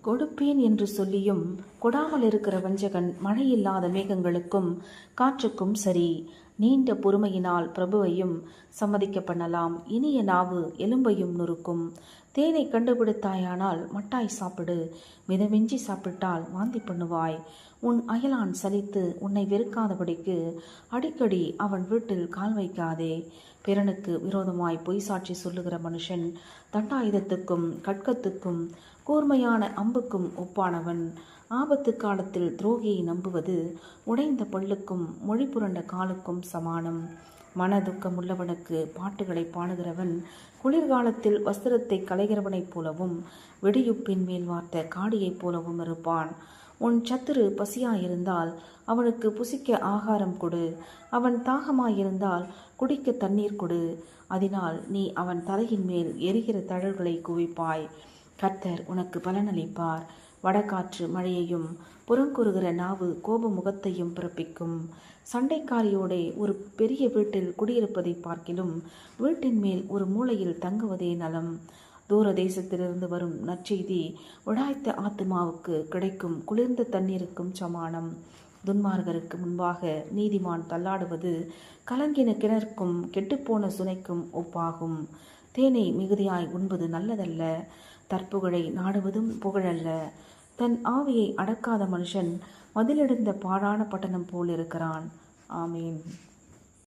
கொடுப்பேன் என்று சொல்லியும் கொடாமல் இருக்கிற வஞ்சகன் மழையில்லாத மேகங்களுக்கும் காற்றுக்கும் சரி. நீண்ட பொறுமையினால் பிரபுவையும் சம்மதிக்க பண்ணலாம். இனிய நாவு எலும்பையும் நொறுக்கும். தேனை கண்டுபிடித்தாயானால் மட்டாய் சாப்பிடு. மிதமிஞ்சி சாப்பிட்டால் வாந்தி பண்ணுவாய். உன் அயலான் சலித்து உன்னை வெறுக்காதபடிக்கு அடிக்கடி அவன் வீட்டில் கால் வைக்காதே. பிறனுக்கு விரோதமாய் பொய் சாட்சி சொல்லுகிற மனுஷன் தண்டாயுதத்துக்கும் கட்கத்துக்கும் கூர்மையான அம்புக்கும் ஒப்பானவன். ஆபத்து காலத்தில் துரோகியை நம்புவது உடைந்த பல்லுக்கும் மொழி புரண்ட காலுக்கும் சமானம். மன துக்கம் உள்ளவனுக்கு பாட்டுகளை பாடுகிறவன் குளிர்காலத்தில் வஸ்திரத்தை களைகிறவனைப் போலவும் வெடியுப்பின் மேல் வார்த்த காடியைப் போலவும் இருப்பான். உன் சத்துரு பசியாயிருந்தால் அவனுக்கு புசிக்க ஆகாரம் கொடு. அவன் தாகமாயிருந்தால் குடிக்க தண்ணீர் கொடு. அதனால் நீ அவன் தலையின் மேல் எரிகிற தழல்களை குவிப்பாய். கர்த்தர் உனக்கு பலனளிப்பார். வடகாற்று மழையையும் புறங்கூறுகிற நாவு கோப முகத்தையும் பிறப்பிக்கும். சண்டைக்காரியோடே ஒரு பெரிய வீட்டில் குடியிருப்பதை பார்க்கிலும் வீட்டின் மேல் ஒரு மூலையில் தங்குவதே நலம். தூர தேசத்திலிருந்து வரும் நற்செய்தி உடாய்த்த ஆத்துமாவுக்கு கிடைக்கும் குளிர்ந்த தண்ணீருக்கும் சமானம். துன்மார்கருக்கு முன்பாக நீதிமான் தள்ளாடுவது கலங்கின கிணறுக்கும் கெட்டுப்போன சுனைக்கும் ஒப்பாகும். தேனை மிகுதியாய் உண்பது நல்லதல்ல. தற்புகழை நாடுவதும் புகழல்ல. தன் ஆவியை அடக்காத மனுஷன் மதிலெடுந்த பாழான பட்டணம் போல் இருக்கிறான். ஆமீன்.